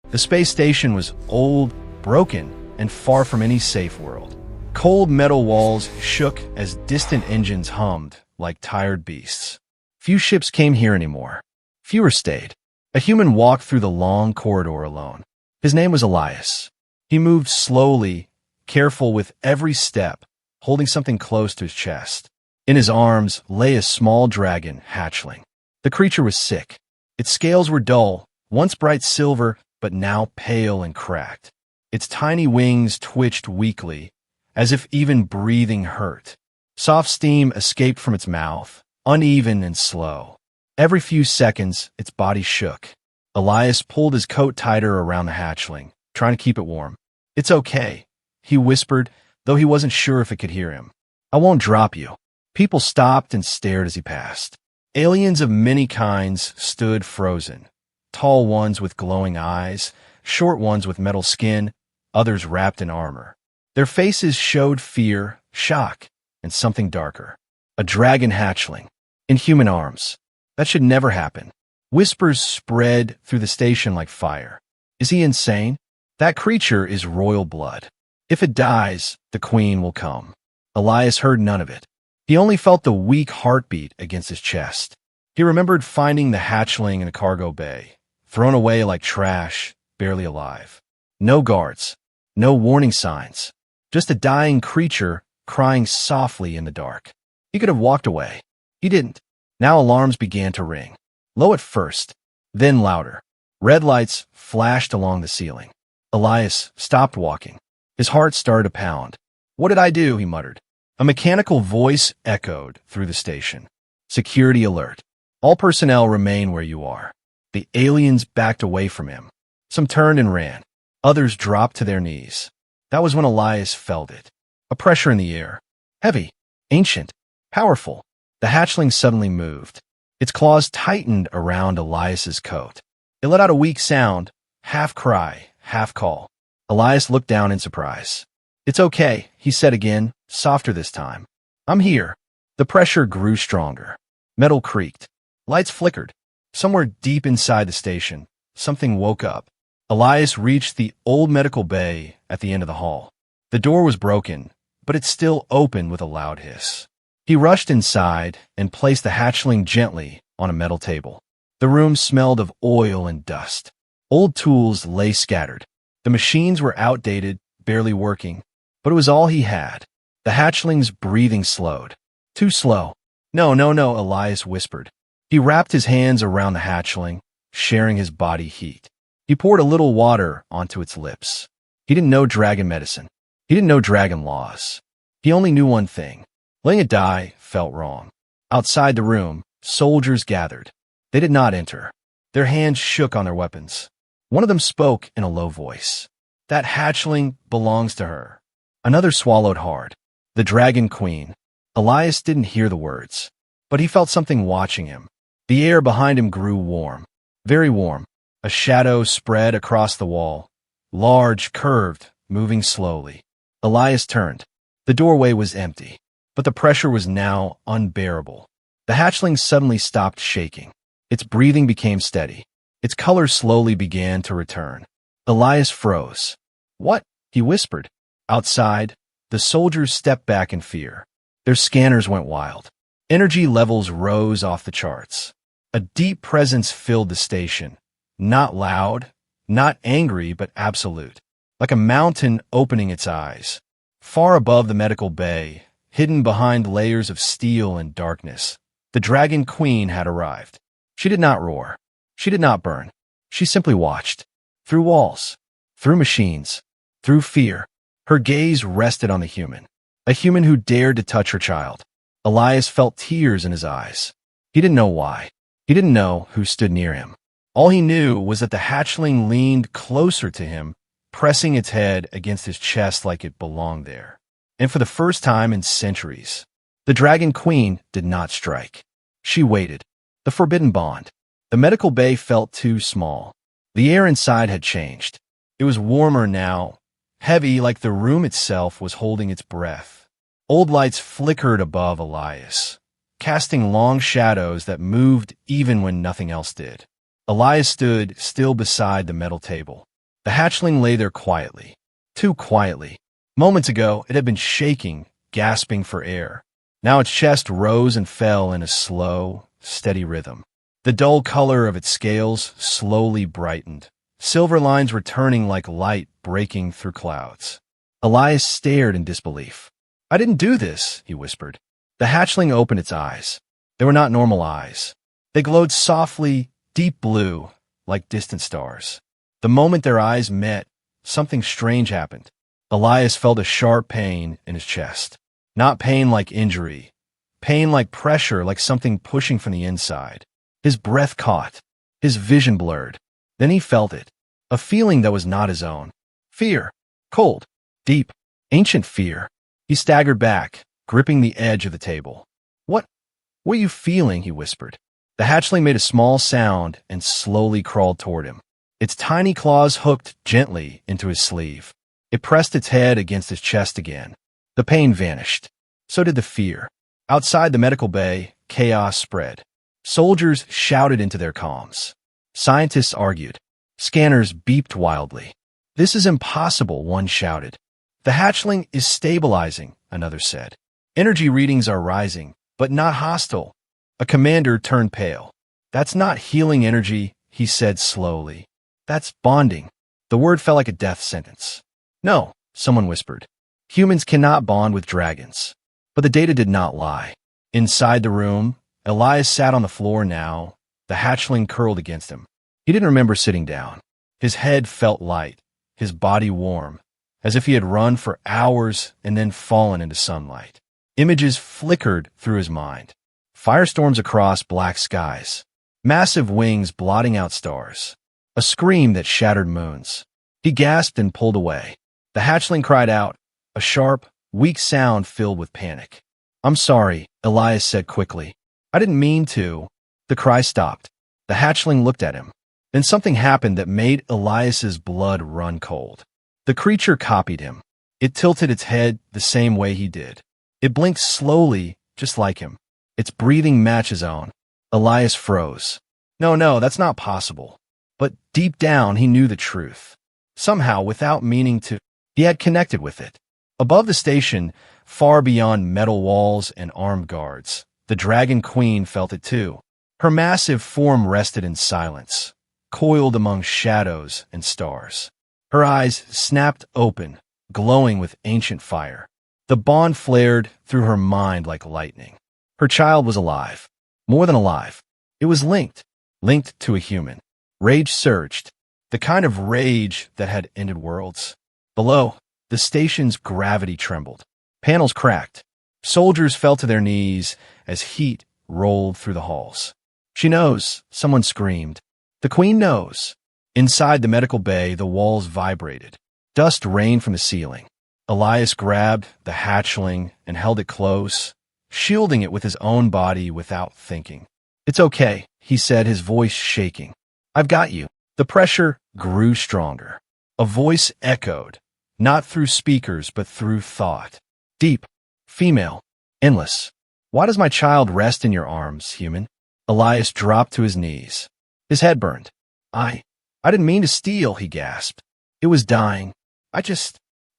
The space station was old, broken, and far from any safe world. Cold metal walls shook as distant engines hummed like tired beasts. Few ships came here anymore. Fewer stayed. A human walked through the long corridor alone. His name was Elias. He moved slowly, careful with every step, holding something close to his chest. In his arms lay a small dragon hatchling. The creature was sick. Its scales were dull, once bright silver, but now pale and cracked. Its tiny wings twitched weakly, as if even breathing hurt. Soft steam escaped from its mouth, uneven and slow. Every few seconds, its body shook. Elias pulled his coat tighter around the hatchling, trying to keep it warm. "It's okay," he whispered, though he wasn't sure if it could hear him. "I won't drop you." People stopped and stared as he passed. Aliens of many kinds stood frozen. Tall ones with glowing eyes, short ones with metal skin, others wrapped in armor. Their faces showed fear, shock, and something darker. A dragon hatchling, in human arms. That should never happen. Whispers spread through the station like fire. Is he insane? That creature is royal blood. If it dies, the queen will come. Elias heard none of it. He only felt the weak heartbeat against his chest. He remembered finding the hatchling in a cargo bay, thrown away like trash, barely alive. No guards, no warning signs, just a dying creature crying softly in the dark. He could have walked away. He didn't. Now alarms began to ring. Low at first, then louder. Red lights flashed along the ceiling. Elias stopped walking. His heart started to pound. "What did I do?" he muttered. A mechanical voice echoed through the station. "Security alert. All personnel remain where you are." The aliens backed away from him. Some turned and ran. Others dropped to their knees. That was when Elias felt it. A pressure in the air. Heavy, ancient, powerful. The hatchling suddenly moved. Its claws tightened around Elias's coat. It let out a weak sound, half cry, half call. Elias looked down in surprise. "It's okay," he said again, softer this time. "I'm here." The pressure grew stronger. Metal creaked. Lights flickered. Somewhere deep inside the station, something woke up. Elias reached the old medical bay at the end of the hall. The door was broken, but it still opened with a loud hiss. He rushed inside and placed the hatchling gently on a metal table. The room smelled of oil and dust. Old tools lay scattered. The machines were outdated, barely working, but it was all he had. The hatchling's breathing slowed. "Too slow." No, Elias whispered. He wrapped his hands around the hatchling, sharing his body heat. He poured a little water onto its lips. He didn't know dragon medicine. He didn't know dragon laws. He only knew one thing. Letting it die felt wrong. Outside the room, soldiers gathered. They did not enter. Their hands shook on their weapons. One of them spoke in a low voice. "That hatchling belongs to her." Another swallowed hard. "The Dragon Queen." Elias didn't hear the words, but he felt something watching him. The air behind him grew warm, very warm. A shadow spread across the wall, large, curved, moving slowly. Elias turned. The doorway was empty, but the pressure was now unbearable. The hatchling suddenly stopped shaking. Its breathing became steady. Its color slowly began to return. Elias froze. "What?" he whispered. Outside, the soldiers stepped back in fear. Their scanners went wild. Energy levels rose off the charts. A deep presence filled the station. Not loud, not angry, but absolute. Like a mountain opening its eyes. Far above the medical bay, hidden behind layers of steel and darkness, the Dragon Queen had arrived. She did not roar. She did not burn. She simply watched. Through walls. Through machines. Through fear. Her gaze rested on the human. A human who dared to touch her child. Elias felt tears in his eyes. He didn't know why. He didn't know who stood near him. All he knew was that the hatchling leaned closer to him, pressing its head against his chest like it belonged there. And for the first time in centuries, the Dragon Queen did not strike. She waited. The forbidden bond. The medical bay felt too small. The air inside had changed. It was warmer now, heavy like the room itself was holding its breath. Old lights flickered above Elias, casting long shadows that moved even when nothing else did. Elias stood still beside the metal table. The hatchling lay there quietly, too quietly. Moments ago, it had been shaking, gasping for air. Now its chest rose and fell in a slow, steady rhythm. The dull color of its scales slowly brightened. Silver lines were turning like light breaking through clouds. Elias stared in disbelief. "I didn't do this," he whispered. The hatchling opened its eyes. They were not normal eyes. They glowed softly, deep blue, like distant stars. The moment their eyes met, something strange happened. Elias felt a sharp pain in his chest. Not pain like injury. Pain like pressure, like something pushing from the inside. His breath caught. His vision blurred. Then he felt it. A feeling that was not his own. Fear. Cold. Deep. Ancient fear. He staggered back, gripping the edge of the table. What are you feeling?" he whispered. The hatchling made a small sound and slowly crawled toward him. Its tiny claws hooked gently into his sleeve. It pressed its head against his chest again. The pain vanished. So did the fear. Outside the medical bay, chaos spread. Soldiers shouted into their comms. Scientists argued. Scanners beeped wildly. "This is impossible," one shouted. "The hatchling is stabilizing," another said. "Energy readings are rising, but not hostile." A commander turned pale. "That's not healing energy," he said slowly. "That's bonding." The word felt like a death sentence. "No," someone whispered. "Humans cannot bond with dragons." But the data did not lie. Inside the room, Elias sat on the floor now, the hatchling curled against him. He didn't remember sitting down. His head felt light, his body warm, as if he had run for hours and then fallen into sunlight. Images flickered through his mind. Firestorms across black skies. Massive wings blotting out stars. A scream that shattered moons. He gasped and pulled away. The hatchling cried out, a sharp, weak sound filled with panic. "I'm sorry," Elias said quickly. "I didn't mean to." The cry stopped. The hatchling looked at him. Then something happened that made Elias's blood run cold. The creature copied him. It tilted its head the same way he did. It blinked slowly, just like him. Its breathing matched his own. Elias froze. No, that's not possible. But deep down, he knew the truth. Somehow, without meaning to, he had connected with it. Above the station, far beyond metal walls and armed guards, the Dragon Queen felt it too. Her massive form rested in silence, coiled among shadows and stars. Her eyes snapped open, glowing with ancient fire. The bond flared through her mind like lightning. Her child was alive. More than alive. It was linked to a human. Rage surged, the kind of rage that had ended worlds. Below, the station's gravity trembled. Panels cracked. Soldiers fell to their knees as heat rolled through the halls. "She knows," someone screamed. "The Queen knows." Inside the medical bay, the walls vibrated. Dust rained from the ceiling. Elias grabbed the hatchling and held it close, shielding it with his own body without thinking. "It's okay," he said, his voice shaking. "I've got you." The pressure grew stronger. A voice echoed, not through speakers but through thought. Deep, female, endless. "Why does my child rest in your arms, human?" Elias dropped to his knees. His head burned. I didn't mean to steal," he gasped. "It was dying.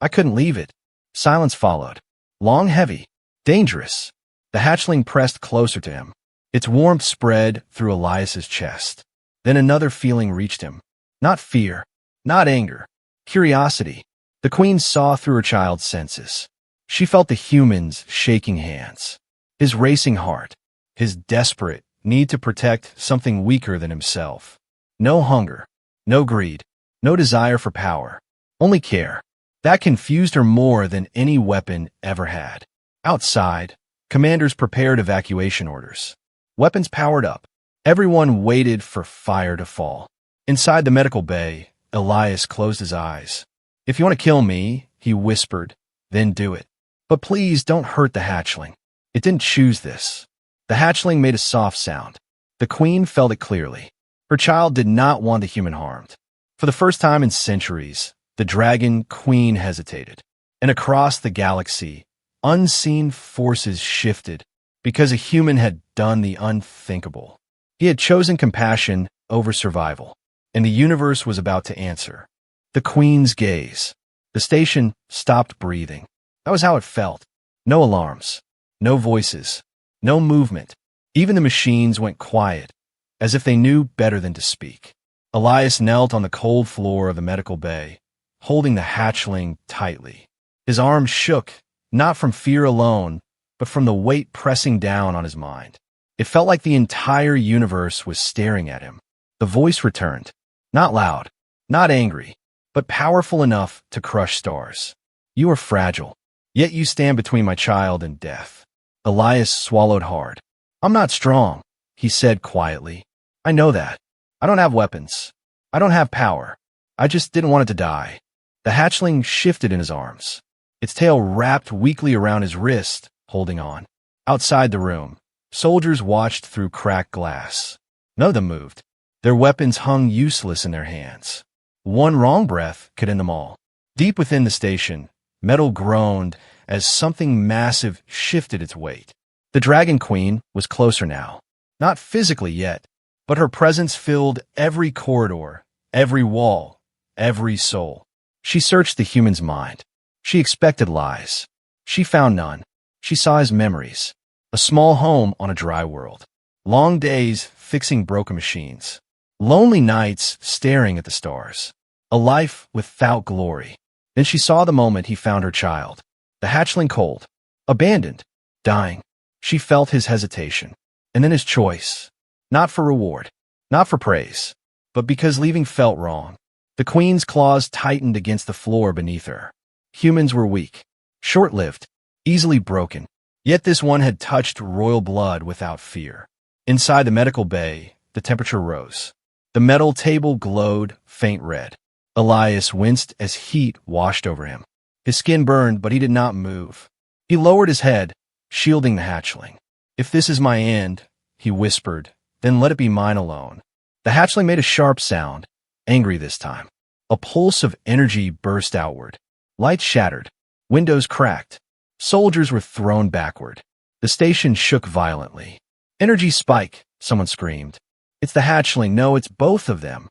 I couldn't leave it." Silence followed. Long, heavy, dangerous. The hatchling pressed closer to him. Its warmth spread through Elias's chest. Then another feeling reached him. Not fear, not anger, curiosity. The Queen saw through her child's senses. She felt the human's shaking hands, his racing heart, his desperate need to protect something weaker than himself. No hunger, no greed, no desire for power, only care. That confused her more than any weapon ever had. Outside, commanders prepared evacuation orders. Weapons powered up. Everyone waited for fire to fall. Inside the medical bay, Elias closed his eyes. "If you want to kill me," he whispered, "then do it. But please don't hurt the hatchling. It didn't choose this." The hatchling made a soft sound. The Queen felt it clearly. Her child did not want the human harmed. For the first time in centuries, the Dragon Queen hesitated. And across the galaxy, unseen forces shifted because a human had done the unthinkable. He had chosen compassion over survival, and the universe was about to answer. The The queen's gaze. The station stopped breathing. That was how it felt. No alarms. No voices. No movement. Even the machines went quiet, as if they knew better than to speak. Elias knelt on the cold floor of the medical bay, holding the hatchling tightly. His arms shook, not from fear alone, but from the weight pressing down on his mind. It felt like the entire universe was staring at him. The voice returned. Not loud, not angry, but powerful enough to crush stars. You are fragile, yet you stand between my child and death. Elias swallowed hard. I'm not strong, he said quietly. I know that. I don't have weapons. I don't have power. I just didn't want it to die. The hatchling shifted in his arms. Its tail wrapped weakly around his wrist, holding on. Outside the room, soldiers watched through cracked glass. None of them moved. Their weapons hung useless in their hands. One wrong breath could end them all. Deep within the station, metal groaned as something massive shifted its weight. The Dragon Queen was closer now. Not physically yet, but her presence filled every corridor, every wall, every soul. She searched the human's mind. She expected lies. She found none. She saw his memories. A small home on a dry world. Long days fixing broken machines. Lonely nights staring at the stars. A life without glory. Then she saw the moment he found her child. The hatchling cold. Abandoned. Dying. She felt his hesitation. And then his choice. Not for reward. Not for praise. But because leaving felt wrong. The queen's claws tightened against the floor beneath her. Humans were weak. Short-lived. Easily broken. Yet this one had touched royal blood without fear. Inside the medical bay, the temperature rose. The metal table glowed faint red. Elias winced as heat washed over him. His skin burned, but he did not move. He lowered his head, shielding the hatchling. If this is my end, he whispered, then let it be mine alone. The hatchling made a sharp sound, angry this time. A pulse of energy burst outward. Lights shattered. Windows cracked. Soldiers were thrown backward. The station shook violently. Energy spike, someone screamed. It's the hatchling. No, it's both of them.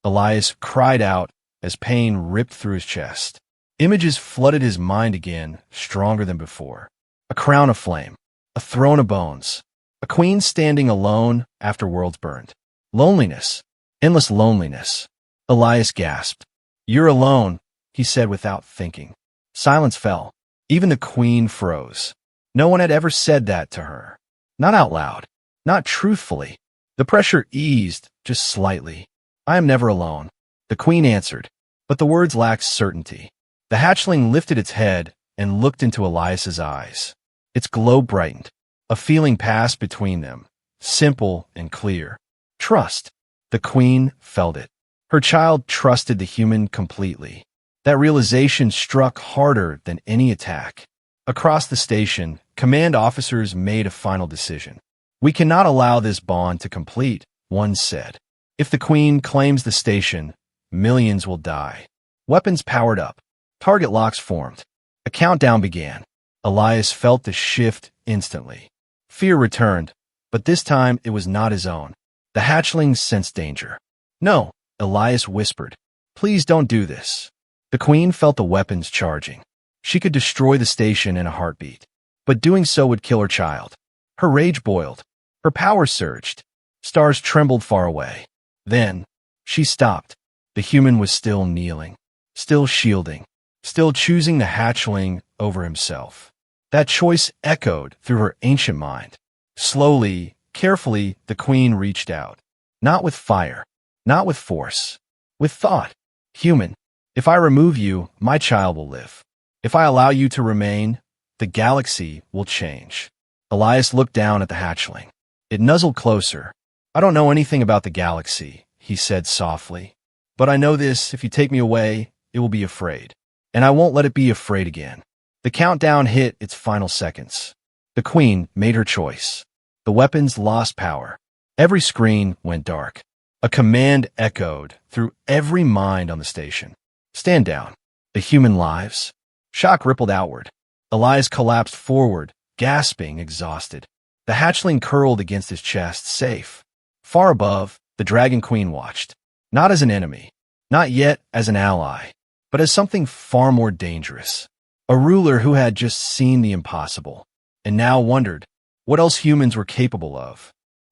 Elias cried out as pain ripped through his chest. Images flooded his mind again, stronger than before. A crown of flame. A throne of bones. A queen standing alone after worlds burned. Loneliness. Endless loneliness. Elias gasped. You're alone, he said without thinking. Silence fell. Even the queen froze. No one had ever said that to her. Not out loud. Not truthfully. The pressure eased, just slightly. I am never alone. The queen answered, but the words lacked certainty. The hatchling lifted its head and looked into Elias's eyes. Its glow brightened. A feeling passed between them, simple and clear. Trust. The queen felt it. Her child trusted the human completely. That realization struck harder than any attack. Across the station, command officers made a final decision. We cannot allow this bond to complete, one said. If the queen claims the station, millions will die. Weapons powered up. Target locks formed. A countdown began. Elias felt the shift instantly. Fear returned, but this time it was not his own. The hatchling sensed danger. No, Elias whispered. Please don't do this. The queen felt the weapons charging. She could destroy the station in a heartbeat, but doing so would kill her child. Her rage boiled. Her power surged. Stars trembled far away. Then, she stopped. The human was still kneeling, still shielding, still choosing the hatchling over himself. That choice echoed through her ancient mind. Slowly, carefully, the queen reached out. Not with fire, not with force, with thought. Human, if I remove you, my child will live. If I allow you to remain, the galaxy will change. Elias looked down at the hatchling. It nuzzled closer. I don't know anything about the galaxy, he said softly. But I know this, if you take me away, it will be afraid. And I won't let it be afraid again. The countdown hit its final seconds. The queen made her choice. The weapons lost power. Every screen went dark. A command echoed through every mind on the station. Stand down. The human lives. Shock rippled outward. Elias collapsed forward, gasping, exhausted. The hatchling curled against his chest, safe. Far above, the Dragon Queen watched. Not as an enemy, not yet as an ally, but as something far more dangerous. A ruler who had just seen the impossible, and now wondered what else humans were capable of.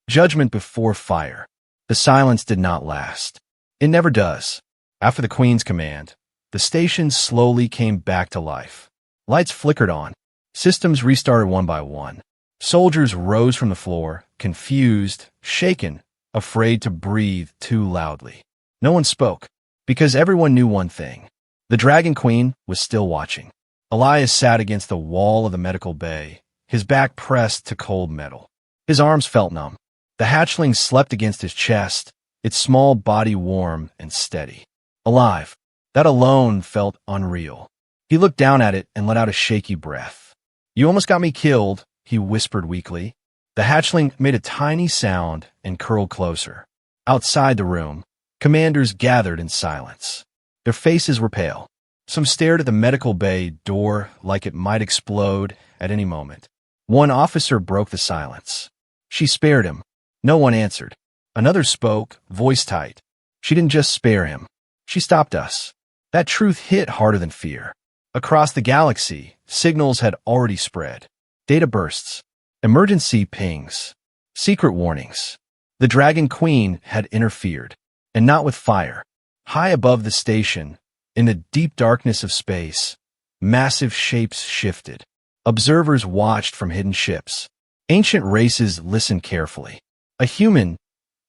Judgment before fire. The silence did not last. It never does. After the Queen's command, the station slowly came back to life. Lights flickered on. Systems restarted one by one. Soldiers rose from the floor, confused, shaken, afraid to breathe too loudly. No one spoke, because everyone knew one thing. The Dragon Queen was still watching. Elias sat against the wall of the medical bay, his back pressed to cold metal. His arms felt numb. The hatchling slept against his chest, its small body warm and steady. Alive. That alone felt unreal. He looked down at it and let out a shaky breath. "You almost got me killed," he whispered weakly. The hatchling made a tiny sound and curled closer. Outside the room, commanders gathered in silence. Their faces were pale. Some stared at the medical bay door like it might explode at any moment. One officer broke the silence. "She spared him." No one answered. Another spoke, voice tight. "She didn't just spare him. She stopped us." That truth hit harder than fear. Across the galaxy, signals had already spread. Data bursts, emergency pings, secret warnings. The Dragon Queen had interfered, and not with fire. High above the station, in the deep darkness of space, massive shapes shifted. Observers watched from hidden ships. Ancient races listened carefully. A human,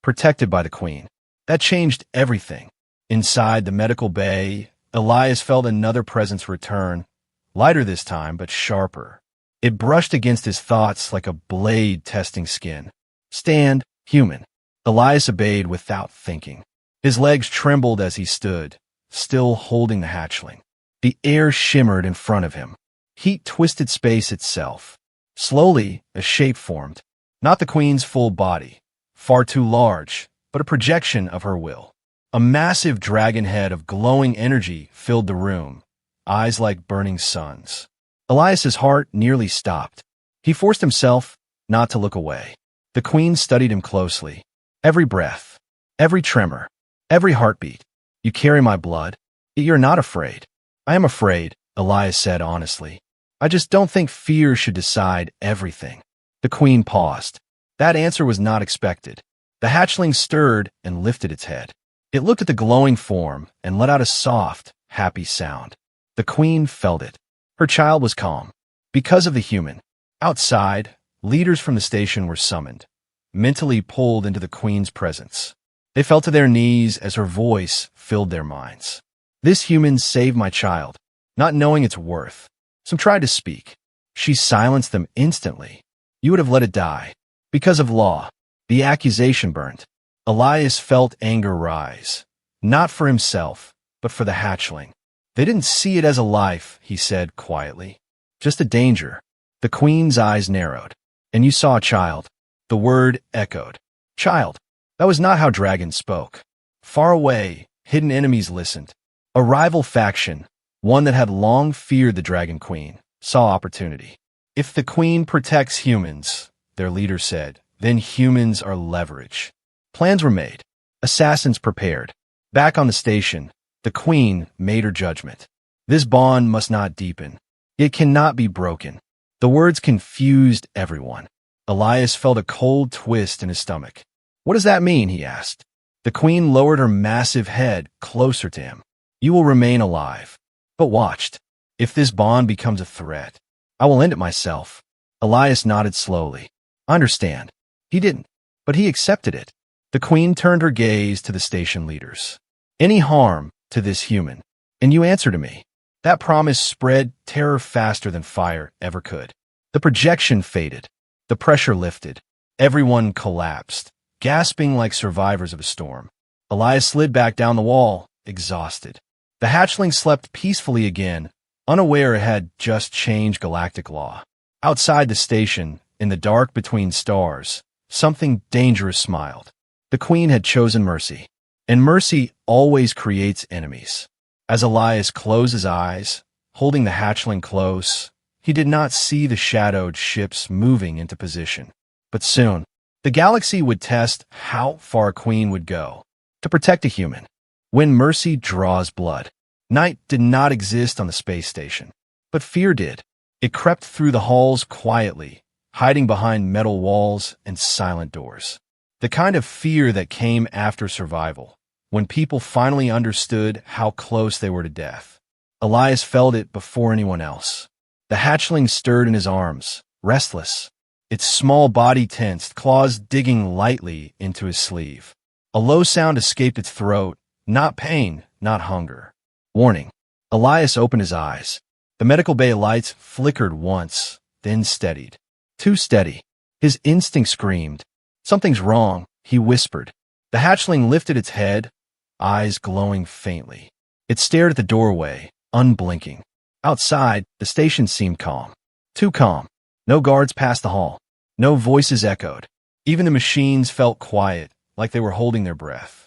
protected by the Queen. That changed everything. Inside the medical bay, Elias felt another presence return, lighter this time, but sharper. It brushed against his thoughts like a blade testing skin. "Stand, human." Elias obeyed without thinking. His legs trembled as he stood, still holding the hatchling. The air shimmered in front of him. Heat twisted space itself. Slowly, a shape formed. Not the Queen's full body, far too large, but a projection of her will. A massive dragon head of glowing energy filled the room, eyes like burning suns. Elias's heart nearly stopped. He forced himself not to look away. The Queen studied him closely. Every breath, every tremor, every heartbeat. "You carry my blood, yet you're not afraid." "I am afraid," Elias said honestly. "I just don't think fear should decide everything." The Queen paused. That answer was not expected. The hatchling stirred and lifted its head. It looked at the glowing form and let out a soft, happy sound. The Queen felt it. Her child was calm. Because of the human. Outside, leaders from the station were summoned, mentally pulled into the Queen's presence. They fell to their knees as her voice filled their minds. "This human saved my child, not knowing its worth." Some tried to speak. She silenced them instantly. "You would have let it die. Because of law." The accusation burned. Elias felt anger rise, not for himself, but for the hatchling. "They didn't see it as a life," he said quietly. "Just a danger." The Queen's eyes narrowed. "And you saw a child." The word echoed. Child. That was not how dragons spoke. Far away, hidden enemies listened. A rival faction, one that had long feared the Dragon Queen, saw opportunity. "If the Queen protects humans," their leader said, "then humans are leverage." Plans were made. Assassins prepared. Back on the station, the Queen made her judgment. This bond must not deepen. It cannot be broken. The words confused everyone. Elias felt a cold twist in his stomach. "What does that mean?" he asked. The Queen lowered her massive head closer to him. "You will remain alive." But watched. "If this bond becomes a threat, I will end it myself." Elias nodded slowly. "I understand." He didn't, but he accepted it. The Queen turned her gaze to the station leaders. "Any harm to this human, and you answer to me." That promise spread terror faster than fire ever could. The projection faded. The pressure lifted. Everyone collapsed, gasping like survivors of a storm. Elias slid back down the wall, exhausted. The hatchling slept peacefully again, unaware it had just changed galactic law. Outside the station, in the dark between stars, something dangerous smiled. The Queen had chosen mercy, and mercy always creates enemies. As Elias closed his eyes, holding the hatchling close, he did not see the shadowed ships moving into position. But soon, the galaxy would test how far a queen would go to protect a human. When mercy draws blood. Night did not exist on the space station, but fear did. It crept through the halls quietly, hiding behind metal walls and silent doors. The kind of fear that came after survival, when people finally understood how close they were to death. Elias felt it before anyone else. The hatchling stirred in his arms, restless, its small body tensed, claws digging lightly into his sleeve. A low sound escaped its throat, not pain, not hunger. Warning. Elias opened his eyes. The medical bay lights flickered once, then steadied. Too steady. His instinct screamed. Something's wrong, he whispered. The hatchling lifted its head, eyes glowing faintly. It stared at the doorway, unblinking. Outside, the station seemed calm. Too calm. No guards passed the hall. No voices echoed. Even the machines felt quiet, like they were holding their breath.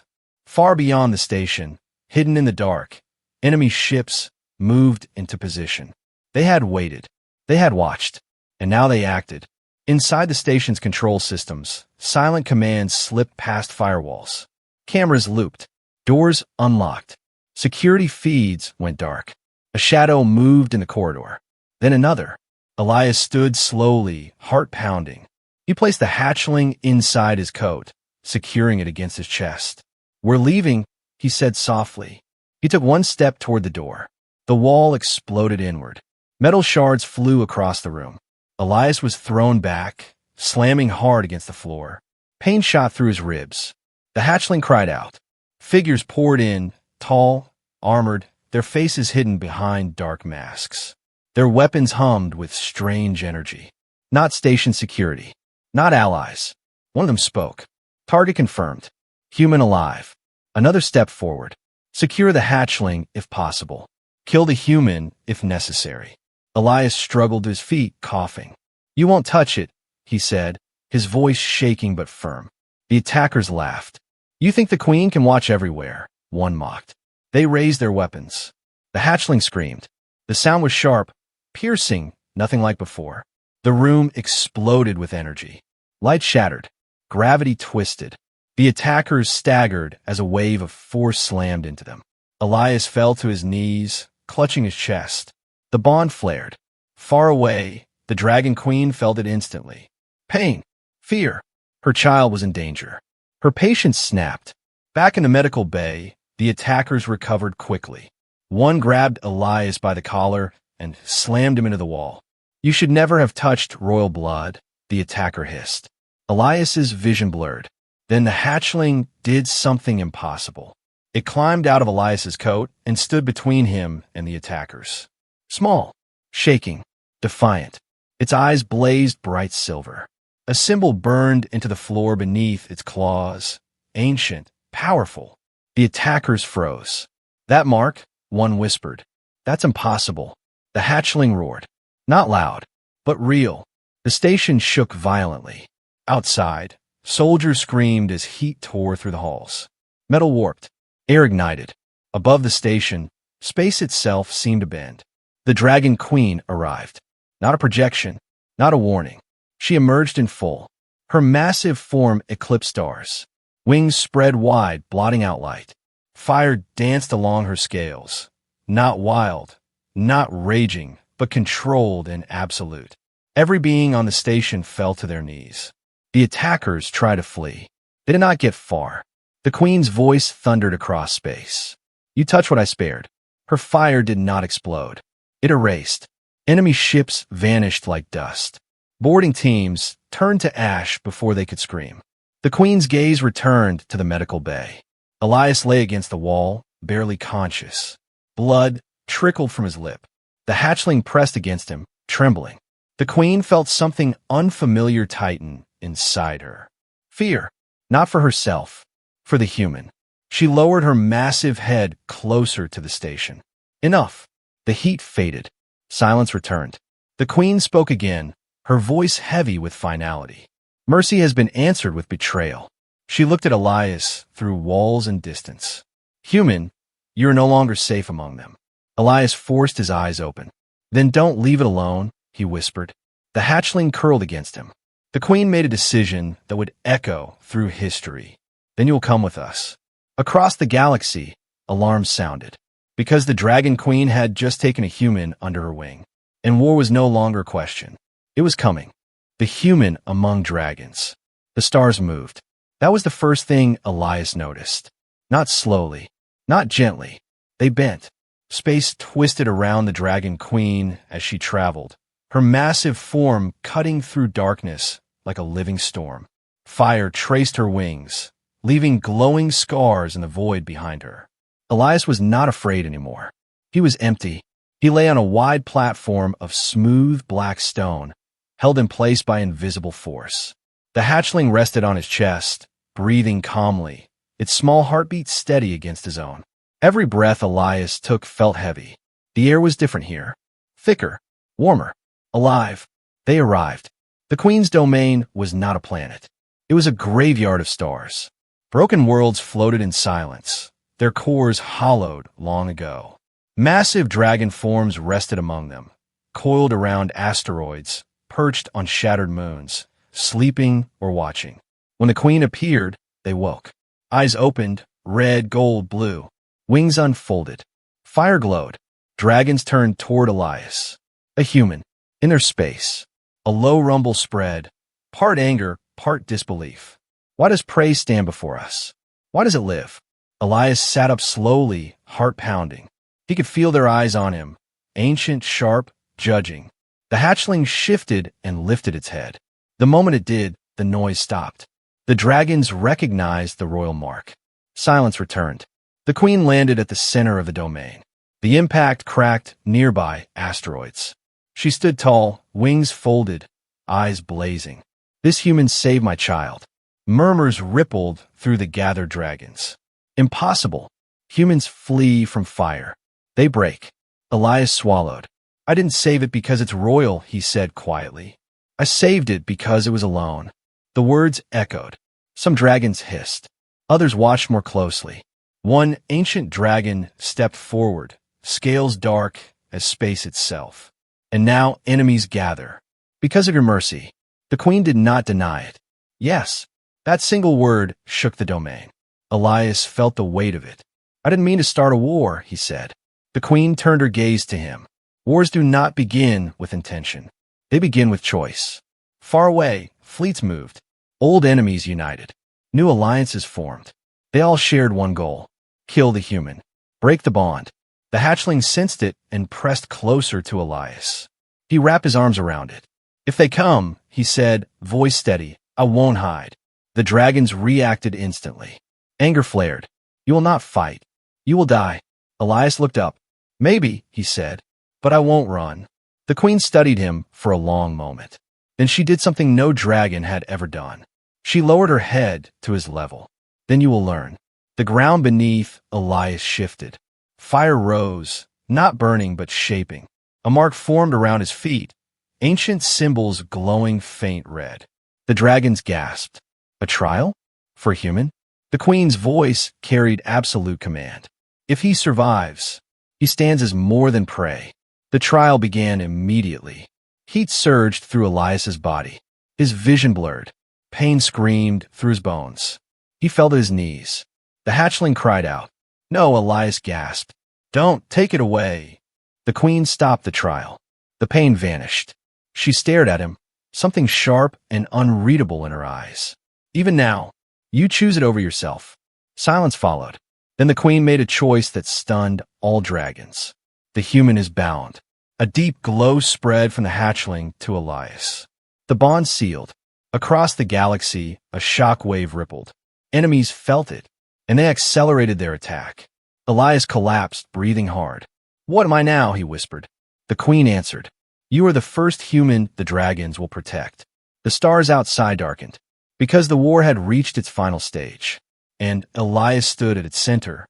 Far beyond the station, hidden in the dark, enemy ships moved into position. They had waited. They had watched. And now they acted. Inside the station's control systems, silent commands slipped past firewalls. Cameras looped. Doors unlocked. Security feeds went dark. A shadow moved in the corridor. Then another. Elias stood slowly, heart pounding. He placed the hatchling inside his coat, securing it against his chest. "We're leaving," he said softly. He took one step toward the door. The wall exploded inward. Metal shards flew across the room. Elias was thrown back, slamming hard against the floor. Pain shot through his ribs. The hatchling cried out. Figures poured in, tall, armored, their faces hidden behind dark masks. Their weapons hummed with strange energy. Not station security. Not allies. One of them spoke. Target confirmed. Human alive. Another step forward. Secure the hatchling if possible. Kill the human if necessary. Elias struggled to his feet, coughing. "You won't touch it," he said, his voice shaking but firm. The attackers laughed. "You think the Queen can watch everywhere?" one mocked. They raised their weapons. The hatchling screamed. The sound was sharp, piercing, nothing like before. The room exploded with energy. Light shattered. Gravity twisted. The attackers staggered as a wave of force slammed into them. Elias fell to his knees, clutching his chest. The bond flared. Far away, the Dragon Queen felt it instantly. Pain. Fear. Her child was in danger. Her patience snapped. Back in the medical bay, the attackers recovered quickly. One grabbed Elias by the collar and slammed him into the wall. "You should never have touched royal blood," the attacker hissed. Elias's vision blurred. Then the hatchling did something impossible. It climbed out of Elias's coat and stood between him and the attackers. Small, shaking, defiant. Its eyes blazed bright silver. A symbol burned into the floor beneath its claws. Ancient, powerful. The attackers froze. "That mark," one whispered. "That's impossible." The hatchling roared. Not loud, but real. The station shook violently. Outside, soldiers screamed as heat tore through the halls. Metal warped. Air ignited. Above the station, space itself seemed to bend. The Dragon Queen arrived. Not a projection, not a warning. She emerged in full. Her massive form eclipsed stars. Wings spread wide, blotting out light. Fire danced along her scales. Not wild, not raging, but controlled and absolute. Every being on the station fell to their knees. The attackers tried to flee. They did not get far. The Queen's voice thundered across space. "You touch what I spared." Her fire did not explode. It erased. Enemy ships vanished like dust. Boarding teams turned to ash before they could scream. The Queen's gaze returned to the medical bay. Elias lay against the wall, barely conscious. Blood trickled from his lip. The hatchling pressed against him, trembling. The Queen felt something unfamiliar tighten inside her. Fear, not for herself, for the human. She lowered her massive head closer to the station. Enough. The heat faded. Silence returned. The Queen spoke again, her voice heavy with finality. "Mercy has been answered with betrayal." She looked at Elias through walls and distance. "Human, you are no longer safe among them." Elias forced his eyes open. "Then don't leave it alone," he whispered. The hatchling curled against him. The Queen made a decision that would echo through history. "Then you'll come with us." Across the galaxy, alarms sounded. Because the Dragon Queen had just taken a human under her wing, and war was no longer a question. It was coming. The human among dragons. The stars moved. That was the first thing Elias noticed. Not slowly, not gently. They bent. Space twisted around the Dragon Queen as she traveled, her massive form cutting through darkness like a living storm. Fire traced her wings, leaving glowing scars in the void behind her. Elias was not afraid anymore. He was empty. He lay on a wide platform of smooth black stone, held in place by invisible force. The hatchling rested on his chest, breathing calmly, its small heartbeat steady against his own. Every breath Elias took felt heavy. The air was different here. Thicker, warmer, alive. They arrived. The Queen's domain was not a planet. It was a graveyard of stars. Broken worlds floated in silence, their cores hollowed long ago. Massive dragon forms rested among them, coiled around asteroids, perched on shattered moons, sleeping or watching. When the Queen appeared, they woke. Eyes opened, red, gold, blue. Wings unfolded. Fire glowed. Dragons turned toward Elias. A human. In their space. A low rumble spread, part anger, part disbelief. Why does prey stand before us? Why does it live? Elias sat up slowly, heart pounding. He could feel their eyes on him, ancient, sharp, judging. The hatchling shifted and lifted its head. The moment it did, the noise stopped. The dragons recognized the royal mark. Silence returned. The Queen landed at the center of the domain. The impact cracked nearby asteroids. She stood tall, wings folded, eyes blazing. This human saved my child. Murmurs rippled through the gathered dragons. Impossible. Humans flee from fire. They break. Elias swallowed. I didn't save it because it's royal, he said quietly. I saved it because it was alone. The words echoed. Some dragons hissed. Others watched more closely. One ancient dragon stepped forward, scales dark as space itself. And now enemies gather. Because of your mercy. The Queen did not deny it. Yes, that single word shook the domain. Elias felt the weight of it. I didn't mean to start a war, he said. The Queen turned her gaze to him. Wars do not begin with intention. They begin with choice. Far away, fleets moved. Old enemies united. New alliances formed. They all shared one goal. Kill the human. Break the bond. The hatchling sensed it and pressed closer to Elias. He wrapped his arms around it. If they come, he said, voice steady, I won't hide. The dragons reacted instantly. Anger flared. You will not fight. You will die. Elias looked up. Maybe, he said, but I won't run. The Queen studied him for a long moment. Then she did something no dragon had ever done. She lowered her head to his level. Then you will learn. The ground beneath Elias shifted. Fire rose, not burning but shaping. A mark formed around his feet, ancient symbols glowing faint red. The dragons gasped. A trial? For a human? The Queen's voice carried absolute command. If he survives, he stands as more than prey. The trial began immediately. Heat surged through Elias's body. His vision blurred. Pain screamed through his bones. He fell to his knees. The hatchling cried out. No, Elias gasped. Don't take it away. The Queen stopped the trial. The pain vanished. She stared at him, something sharp and unreadable in her eyes. Even now, you choose it over yourself. Silence followed. Then the Queen made a choice that stunned all dragons. The human is bound. A deep glow spread from the hatchling to Elias. The bond sealed. Across the galaxy, a shock wave rippled. Enemies felt it, and they accelerated their attack. Elias collapsed, breathing hard. What am I now? He whispered. The Queen answered. You are the first human the dragons will protect. The stars outside darkened, because the war had reached its final stage, and Elias stood at its center.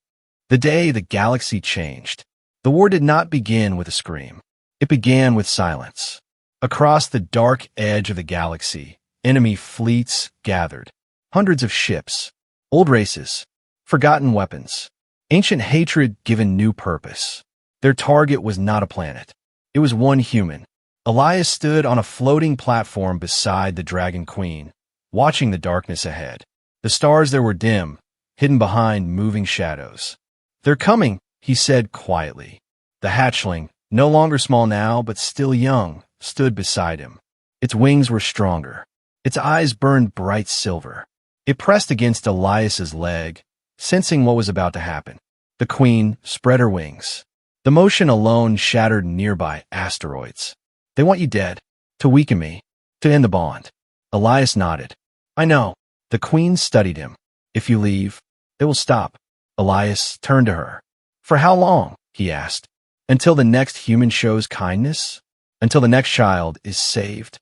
The day the galaxy changed. The war did not begin with a scream. It began with silence. Across the dark edge of the galaxy, enemy fleets gathered. Hundreds of ships, old races, forgotten weapons, ancient hatred given new purpose. Their target was not a planet. It was one human. Elias stood on a floating platform beside the Dragon Queen, watching the darkness ahead. The stars there were dim, hidden behind moving shadows. "They're coming," he said quietly. The hatchling, no longer small now but still young, stood beside him. Its wings were stronger. Its eyes burned bright silver. It pressed against Elias's leg, sensing what was about to happen. The queen spread her wings. The motion alone shattered nearby asteroids. "They want you dead, to weaken me, to end the bond." Elias nodded. "I know." The queen studied him. "If you leave, they will stop." Elias turned to her. "For how long?" he asked. "Until the next human shows kindness? Until the next child is saved?"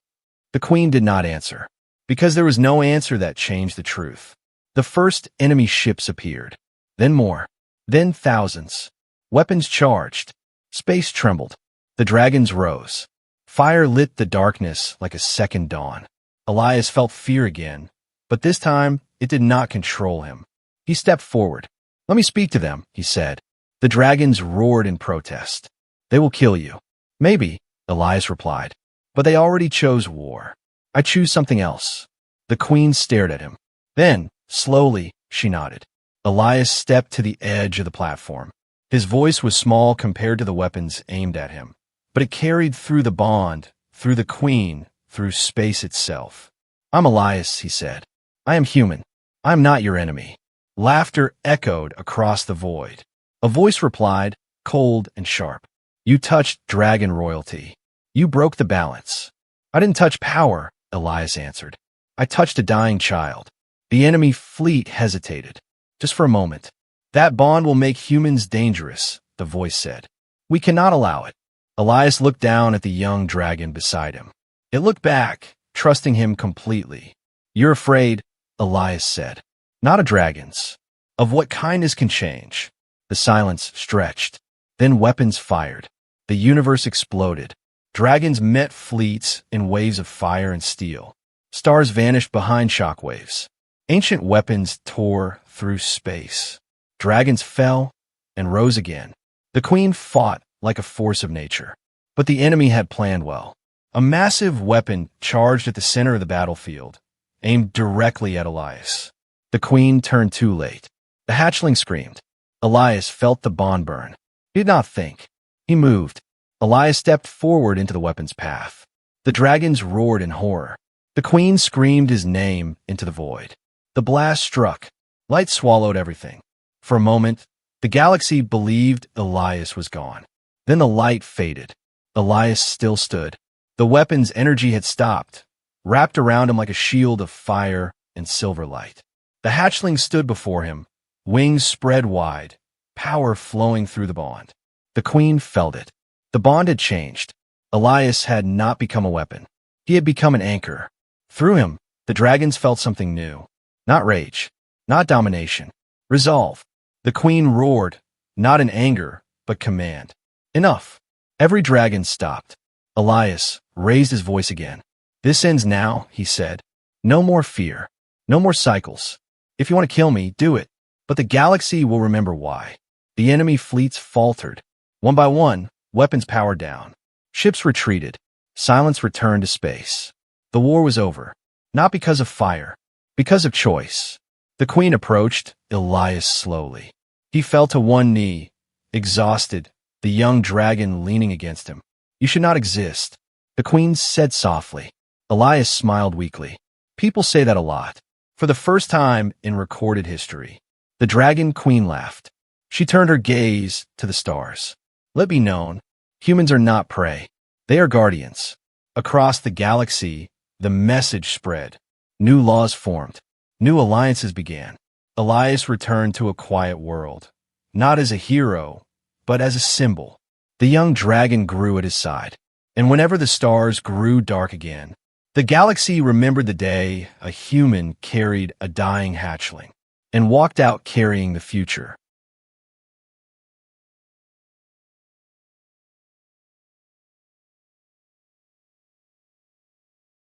The queen did not answer, because there was no answer that changed the truth. The first enemy ships appeared, then more, then thousands. Weapons charged. Space trembled. The dragons rose. Fire lit the darkness like a second dawn. Elias felt fear again, but this time it did not control him. He stepped forward. "Let me speak to them," he said. The dragons roared in protest. "They will kill you." "Maybe," Elias replied, "but they already chose war. I choose something else." The queen stared at him. Then, slowly, she nodded. Elias stepped to the edge of the platform. His voice was small compared to the weapons aimed at him, but it carried through the bond, through the queen, through space itself. "I'm Elias," he said. "I am human. I am not your enemy." Laughter echoed across the void. A voice replied, cold and sharp. "You touched dragon royalty. You broke the balance." "I didn't touch power," Elias answered. "I touched a dying child." The enemy fleet hesitated. "Just for a moment." "That bond will make humans dangerous," the voice said. "We cannot allow it." Elias looked down at the young dragon beside him. It looked back, trusting him completely. "You're afraid," Elias said. "Not of dragons. Of what kindness can change." The silence stretched. Then weapons fired. The universe exploded. Dragons met fleets in waves of fire and steel. Stars vanished behind shockwaves. Ancient weapons tore through space. Dragons fell and rose again. The queen fought like a force of nature. But the enemy had planned well. A massive weapon charged at the center of the battlefield, aimed directly at Elias. The queen turned too late. The hatchling screamed. Elias felt the bond burn. He did not think. He moved. Elias stepped forward into the weapon's path. The dragons roared in horror. The queen screamed his name into the void. The blast struck. Light swallowed everything. For a moment, the galaxy believed Elias was gone. Then the light faded. Elias still stood. The weapon's energy had stopped, wrapped around him like a shield of fire and silver light. The hatchling stood before him, wings spread wide, power flowing through the bond. The queen felt it. The bond had changed. Elias had not become a weapon. He had become an anchor. Through him, the dragons felt something new. Not rage, not domination. Resolve. The queen roared, not in anger, but command. "Enough." Every dragon stopped. Elias raised his voice again. "This ends now," he said. "No more fear. No more cycles. If you want to kill me, do it. But the galaxy will remember why." The enemy fleets faltered. One by one, weapons powered down. Ships retreated. Silence returned to space. The war was over. Not because of fire, because of choice. The queen approached Elias slowly. He fell to one knee, exhausted, the young dragon leaning against him. "You should not exist," the queen said softly. Elias smiled weakly. People say that a lot. For the first time in recorded history. The dragon queen laughed. She turned her gaze to the stars. "Let be known, humans are not prey. They are guardians." Across the galaxy, the message spread. New laws formed. New alliances began. Elias returned to a quiet world, not as a hero, but as a symbol. The young dragon grew at his side, and whenever the stars grew dark again, the galaxy remembered the day a human carried a dying hatchling and walked out carrying the future.